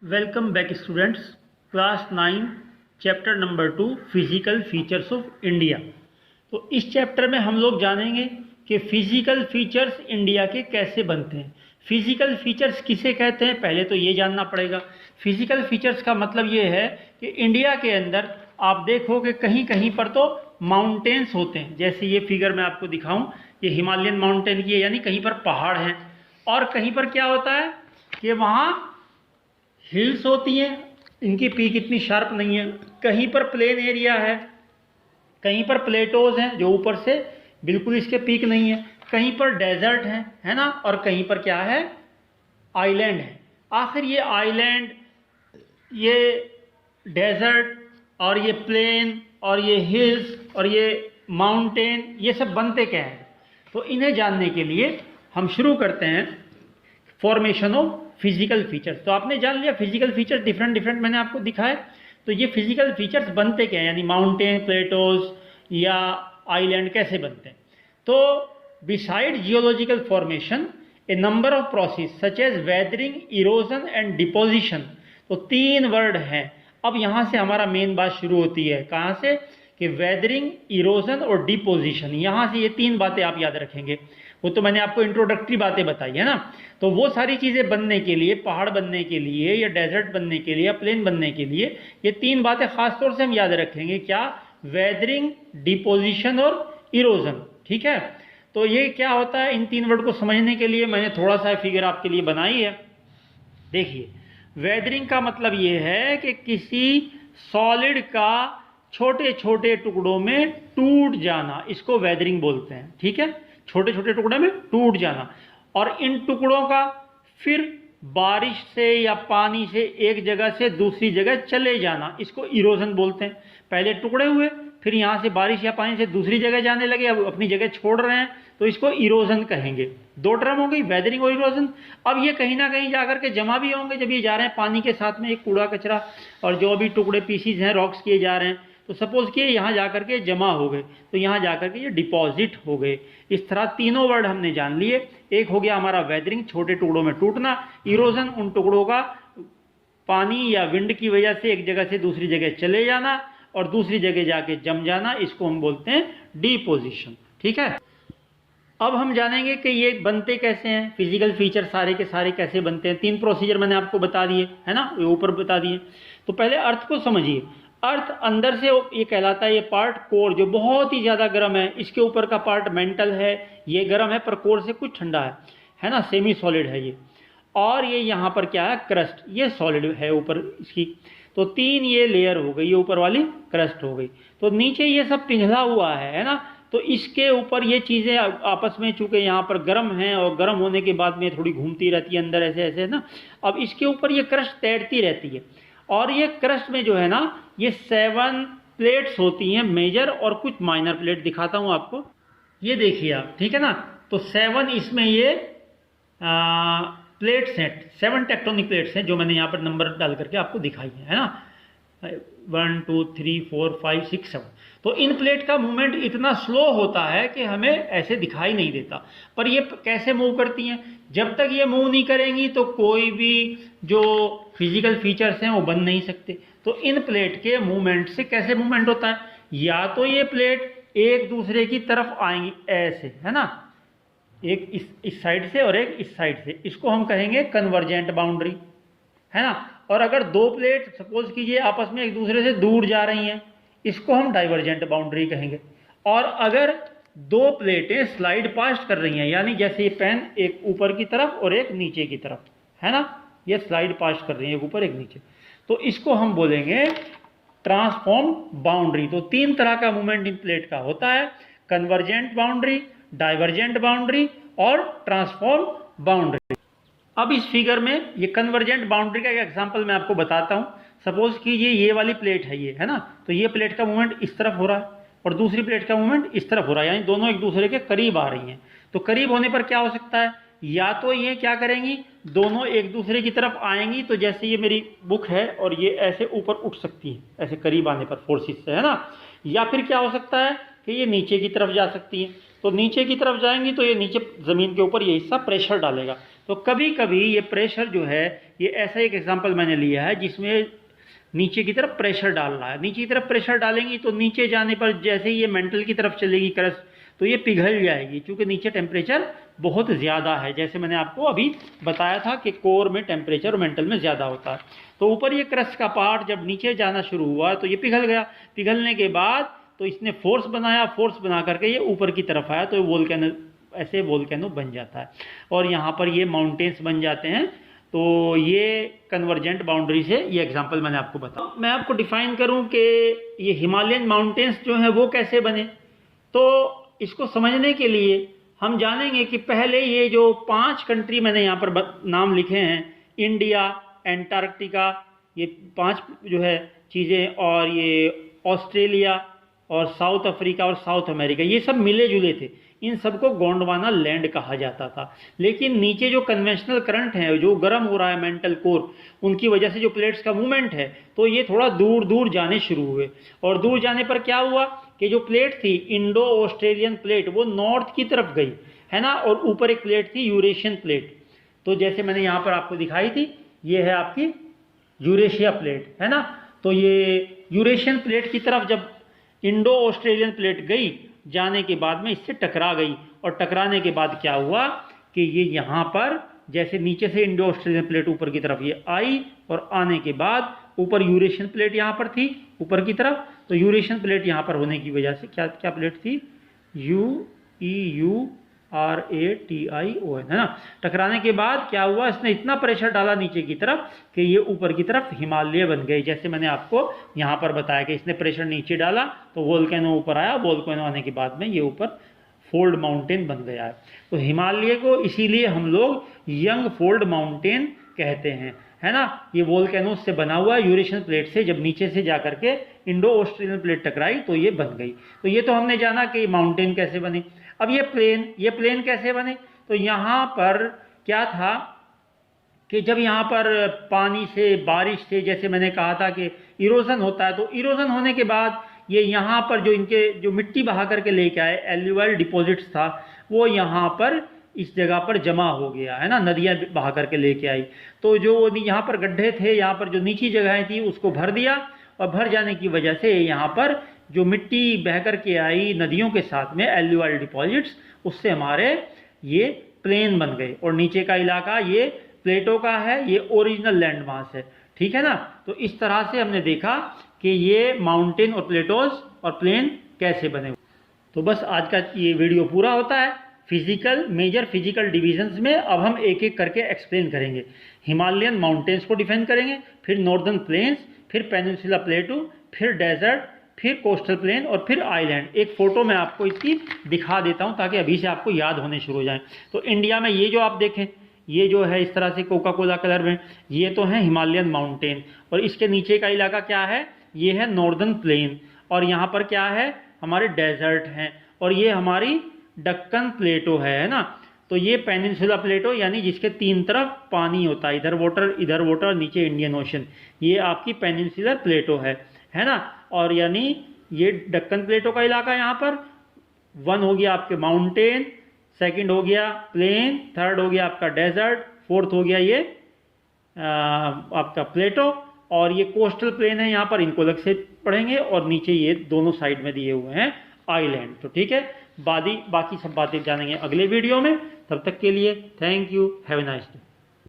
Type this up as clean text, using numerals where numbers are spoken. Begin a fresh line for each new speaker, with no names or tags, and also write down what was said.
Welcome back students. Class 9 chapter number 2 physical features of India. तो इस chapter में हम लोग जानेंगे कि फिजिकल फीचर्स इंडिया के कैसे बनते हैं। फिजिकल फीचर्स किसे कहते हैं पहले तो ये जानना पड़ेगा। फिजिकल फीचर्स का मतलब ये है कि इंडिया के अंदर आप देखो कि कहीं कहीं पर तो माउंटेन्स होते हैं, जैसे ये फिगर मैं आपको दिखाऊं, ये हिमालयन माउंटेन की है, यानी कहीं पर पहाड़ हैं। और कहीं पर क्या होता है कि वहाँ हिल्स होती हैं, इनकी पीक इतनी शार्प नहीं है। कहीं पर प्लेन एरिया है, कहीं पर प्लेटोज हैं जो ऊपर से बिल्कुल इसके पीक नहीं है, कहीं पर डेजर्ट है ना, और कहीं पर क्या है, आइलैंड है। आखिर ये आइलैंड, ये डेजर्ट और ये प्लेन और ये हिल्स और ये माउंटेन, ये सब बनते क्या हैं? तो इन्हें जानने के लिए हम शुरू करते हैं फॉर्मेशन ऑफ फिजिकल फीचर्स। तो आपने जान लिया फिजिकल फीचर्स डिफरेंट मैंने आपको दिखाए। तो ये फिजिकल फीचर्स बनते क्या हैं, यानी माउंटेन, प्लेटोज या आइलैंड कैसे बनते हैं। तो beside geological formation a number of process such as weathering, erosion and deposition. तो 3 वर्ड हैं। अब यहाँ से हमारा मेन बात शुरू होती है, कहाँ से, कि वेदरिंग, इरोजन और डिपोजिशन। यहाँ से ये 3 बातें आप याद रखेंगे। वो तो मैंने आपको इंट्रोडक्टरी बातें बताई है ना। तो वो सारी चीज़ें बनने के लिए, पहाड़ बनने के लिए या डेजर्ट बनने के लिए या प्लेन बनने के लिए, ये 3 बातें खास तौर से हम याद रखेंगे। क्या? वेदरिंग, डिपोजिशन और इरोजन। ठीक है। तो ये क्या होता है, इन 3 वर्ड को समझने के लिए मैंने थोड़ा सा फिगर आपके लिए बनाई है। देखिए, वेदरिंग का मतलब ये है कि किसी सॉलिड का छोटे छोटे टुकड़ों में टूट जाना, इसको वेदरिंग बोलते हैं। ठीक है, छोटे छोटे टुकड़े में टूट जाना। और इन टुकड़ों का फिर बारिश से या पानी से एक जगह से दूसरी जगह चले जाना, इसको इरोजन बोलते हैं। पहले टुकड़े हुए, फिर यहाँ से बारिश या पानी से दूसरी जगह जाने लगे, अब अपनी जगह छोड़ रहे हैं, तो इसको इरोजन कहेंगे। 2 टर्म हो गई, वेदरिंग और इरोजन। अब ये कहीं ना कहीं जाकर के जमा भी होंगे, जब ये जा रहे हैं पानी के साथ में, एक कूड़ा कचरा और जो भी टुकड़े पीसीज हैं, रॉक्स किए जा रहे हैं, तो सपोज किए यहाँ जाकर के जमा हो गए, तो यहाँ जाकर के ये डिपॉजिट हो गए। इस तरह तीनों वर्ड हमने जान लिए। एक हो गया हमारा वेदरिंग, छोटे टुकड़ों में टूटना। इरोजन, उन टुकड़ों का पानी या विंड की वजह से एक जगह से दूसरी जगह चले जाना और दूसरी जगह जाके जम जाना, इसको हम बोलते हैं डिपोजिशन। ठीक है। अब हम जानेंगे कि ये बनते कैसे हैं, फिजिकल फीचर सारे के सारे कैसे बनते हैं। 3 प्रोसीजर मैंने आपको बता दिए है ना, ये ऊपर बता दिए। तो पहले अर्थ को समझिए। अर्थ अंदर से ये कहलाता है, ये पार्ट कोर जो बहुत ही ज़्यादा गर्म है, इसके ऊपर का पार्ट मेंटल है, ये गर्म है पर कोर से कुछ ठंडा है ना, सेमी सॉलिड है ये। और ये यहाँ पर क्या है, क्रस्ट, ये सॉलिड है ऊपर इसकी। तो 3 ये लेयर हो गई, ये ऊपर वाली क्रस्ट हो गई। तो नीचे ये सब पिघला हुआ है ना, तो इसके ऊपर ये चीज़ें आपस में, चूंकि यहाँ पर गर्म है और गर्म होने के बाद में थोड़ी घूमती रहती है अंदर ऐसे ऐसे ना, अब इसके ऊपर ये क्रस्ट तैरती रहती है। और ये क्रस्ट में जो है ना, ये 7 प्लेट्स होती हैं, मेजर और कुछ माइनर प्लेट। दिखाता हूँ आपको, ये देखिए आप, ठीक है ना। तो 7 इसमें ये प्लेट्स हैं, 7 टेक्टोनिक प्लेट्स हैं, जो मैंने यहाँ पर नंबर डाल करके आपको दिखाई है ना, 1 2 3 4 5 6 7। तो इन प्लेट का मूवमेंट इतना स्लो होता है कि हमें ऐसे दिखाई नहीं देता। पर ये कैसे मूव करती हैं, जब तक ये मूव नहीं करेंगी तो कोई भी जो फिजिकल फीचर्स हैं वो बन नहीं सकते। तो इन प्लेट के मूवमेंट से कैसे मूवमेंट होता है, या तो ये प्लेट एक दूसरे की तरफ आएंगी ऐसे, है ना, एक इस साइड से और एक इस साइड से, इसको हम कहेंगे कन्वर्जेंट बाउंड्री, है ना। और अगर 2 प्लेट सपोज कीजिए आपस में एक दूसरे से दूर जा रही हैं, इसको हम डाइवर्जेंट बाउंड्री कहेंगे। और अगर 2 प्लेटें स्लाइड पास्ट कर रही हैं, यानी जैसे ये पेन एक ऊपर की तरफ और एक नीचे की तरफ, है ना, ये स्लाइड पास्ट कर रही है, एक ऊपर एक नीचे, तो इसको हम बोलेंगे ट्रांसफॉर्म बाउंड्री। तो 3 तरह का मूवमेंट इन प्लेट का होता है, कन्वर्जेंट बाउंड्री, डाइवर्जेंट बाउंड्री और ट्रांसफॉर्म बाउंड्री। अब इस फिगर में ये कन्वर्जेंट बाउंड्री का एक एग्जांपल मैं आपको बताता हूँ। सपोज कीजिए ये वाली प्लेट है, ये है ना, तो ये प्लेट का मूवमेंट इस तरफ हो रहा है और दूसरी प्लेट का मूवमेंट इस तरफ हो रहा है, यानी दोनों एक दूसरे के करीब आ रही हैं। तो करीब होने पर क्या हो सकता है, या तो ये क्या करेंगी, दोनों एक दूसरे की तरफ आएंगी, तो जैसे ये मेरी बुक है और ये ऐसे ऊपर उठ सकती है ऐसे करीब आने पर फोर्सेस से, है ना। या फिर क्या हो सकता है कि ये नीचे की तरफ जा सकती है, तो नीचे की तरफ जाएंगी तो ये नीचे ज़मीन के ऊपर ये हिस्सा प्रेशर डालेगा, तो कभी कभी ये प्रेशर जो है, ये ऐसा एक एग्जांपल मैंने लिया है जिसमें नीचे की तरफ प्रेशर डाल रहा है। नीचे की तरफ प्रेशर डालेंगी तो नीचे जाने पर जैसे ही ये मेंटल की तरफ चलेगी क्रस्ट, तो ये पिघल जाएगी, क्योंकि नीचे टेम्परेचर बहुत ज़्यादा है। जैसे मैंने आपको अभी बताया था कि कोर में टेम्परेचर और मेंटल में ज़्यादा होता है। तो ऊपर ये क्रस्ट का पार्ट जब नीचे जाना शुरू हुआ तो ये पिघल गया। पिघलने के बाद तो इसने फोर्स बनाया, फोर्स बना करके ये ऊपर की तरफ आया, तो वोल्केनो, ऐसे वोल्केनो बन जाता है और यहाँ पर ये माउंटेन्स बन जाते हैं। तो ये कन्वर्जेंट बाउंड्री से ये एग्जांपल मैंने आपको बताया। मैं आपको डिफाइन करूं कि ये हिमालयन माउंटेन्स जो हैं वो कैसे बने, तो इसको समझने के लिए हम जानेंगे कि पहले ये जो 5 कंट्री मैंने यहाँ पर नाम लिखे हैं, इंडिया, एंटार्क्टिका, ये 5 जो है चीज़ें, और ये ऑस्ट्रेलिया और साउथ अफ्रीका और साउथ अमेरिका, ये सब मिले जुले थे। इन सबको गोंडवाना लैंड कहा जाता था। लेकिन नीचे जो कन्वेंशनल करंट है, जो गर्म हो रहा है मेंटल कोर, उनकी वजह से जो प्लेट्स का मूवमेंट है, तो ये थोड़ा दूर दूर जाने शुरू हुए। और दूर जाने पर क्या हुआ कि जो प्लेट थी इंडो ऑस्ट्रेलियन प्लेट, वो नॉर्थ की तरफ गई, है ना, और ऊपर एक प्लेट थी यूरेशियन प्लेट। तो जैसे मैंने यहाँ पर आपको दिखाई थी, ये है आपकी यूरेशिया प्लेट, है ना। तो ये यूरेशियन प्लेट की तरफ जब इंडो ऑस्ट्रेलियन प्लेट गई, जाने के बाद में इससे टकरा गई, और टकराने के बाद क्या हुआ कि ये यहाँ पर जैसे नीचे से इंडो ऑस्ट्रेलियन प्लेट ऊपर की तरफ ये आई, और आने के बाद ऊपर यूरेशियन प्लेट यहाँ पर थी ऊपर की तरफ। तो यूरेशियन प्लेट यहाँ पर होने की वजह से क्या क्या प्लेट थी, UEURATION, है ना। टकराने के बाद क्या हुआ, इसने इतना प्रेशर डाला नीचे की तरफ कि ये ऊपर की तरफ हिमालय बन गए। जैसे मैंने आपको यहाँ पर बताया कि इसने प्रेशर नीचे डाला तो वोल्केनो ऊपर आया, वोल्केनो आने के बाद में ये ऊपर फोल्ड माउंटेन बन गया है। तो हिमालय को इसीलिए हम लोग यंग फोल्ड माउंटेन कहते हैं, है ना। ये वोल्केनो से बना हुआ यूरेशियन प्लेट से जब नीचे से जाकर के इंडो ऑस्ट्रेलियन प्लेट टकराई तो ये बन गई। तो ये तो हमने जाना कि माउंटेन कैसे बने। अब ये प्लेन कैसे बने, तो यहाँ पर क्या था कि जब यहाँ पर पानी से, बारिश से, जैसे मैंने कहा था कि इरोजन होता है, तो इरोजन होने के बाद ये यहाँ पर जो इनके जो मिट्टी बहा करके लेके आए, एल्यूवाइल डिपॉजिट्स था, वो यहाँ पर इस जगह पर जमा हो गया, है ना, नदियाँ बहा करके लेके आई। तो जो यहाँ पर गड्ढे थे, यहाँ पर जो नीची जगहें थी उसको भर दिया, और भर जाने की वजह से यहाँ पर जो मिट्टी बह कर के आई नदियों के साथ में, एल्यूवाइल डिपॉजिट्स, उससे हमारे ये प्लेन बन गए। और नीचे का इलाका ये प्लेटों का है, ये ओरिजिनल लैंड मास है, ठीक है ना। तो इस तरह से हमने देखा कि ये माउंटेन और प्लेटोज और प्लेन कैसे बने। तो बस आज का ये वीडियो पूरा होता है। मेजर फिजिकल डिविजन्स में अब हम एक एक करके एक्सप्लेन करेंगे। हिमालयन माउंटेन्स को डिफाइन करेंगे, फिर नॉर्दर्न प्लेन्स, फिर पेनिनसुला प्लेटू, फिर डेजर्ट, फिर कोस्टल प्लेन, और फिर आइलैंड। एक फोटो मैं आपको इसकी दिखा देता हूं ताकि अभी से आपको याद होने शुरू हो जाए। तो इंडिया में ये जो आप देखें, ये जो है इस तरह से कोका कोला कलर में, ये तो है हिमालयन माउंटेन, और इसके नीचे का इलाका क्या है, ये है नॉर्दर्न प्लेन, और यहाँ पर क्या है, हमारे डेजर्ट हैं, और ये हमारी डक्कन प्लेटो है ना। तो ये पेनिनसुला प्लेटो यानी जिसके 3 तरफ पानी होता है, इधर वाटर, नीचे इंडियन ओशन, ये आपकी पेनिनसुलर प्लेटो है ना। और यानी ये डक्कन प्लेटो का इलाका, यहाँ पर 1 हो गया आपके माउंटेन, 2nd हो गया प्लेन, 3rd हो गया आपका डेजर्ट, 4th हो गया ये आपका प्लेटो, और ये कोस्टल प्लेन है, यहाँ पर इनको अलग से पढ़ेंगे, और नीचे ये दोनों साइड में दिए हुए हैं आइलैंड। तो ठीक है, बाकी सब बातें जानेंगे अगले वीडियो में। तब तक के लिए thank you, have a nice day.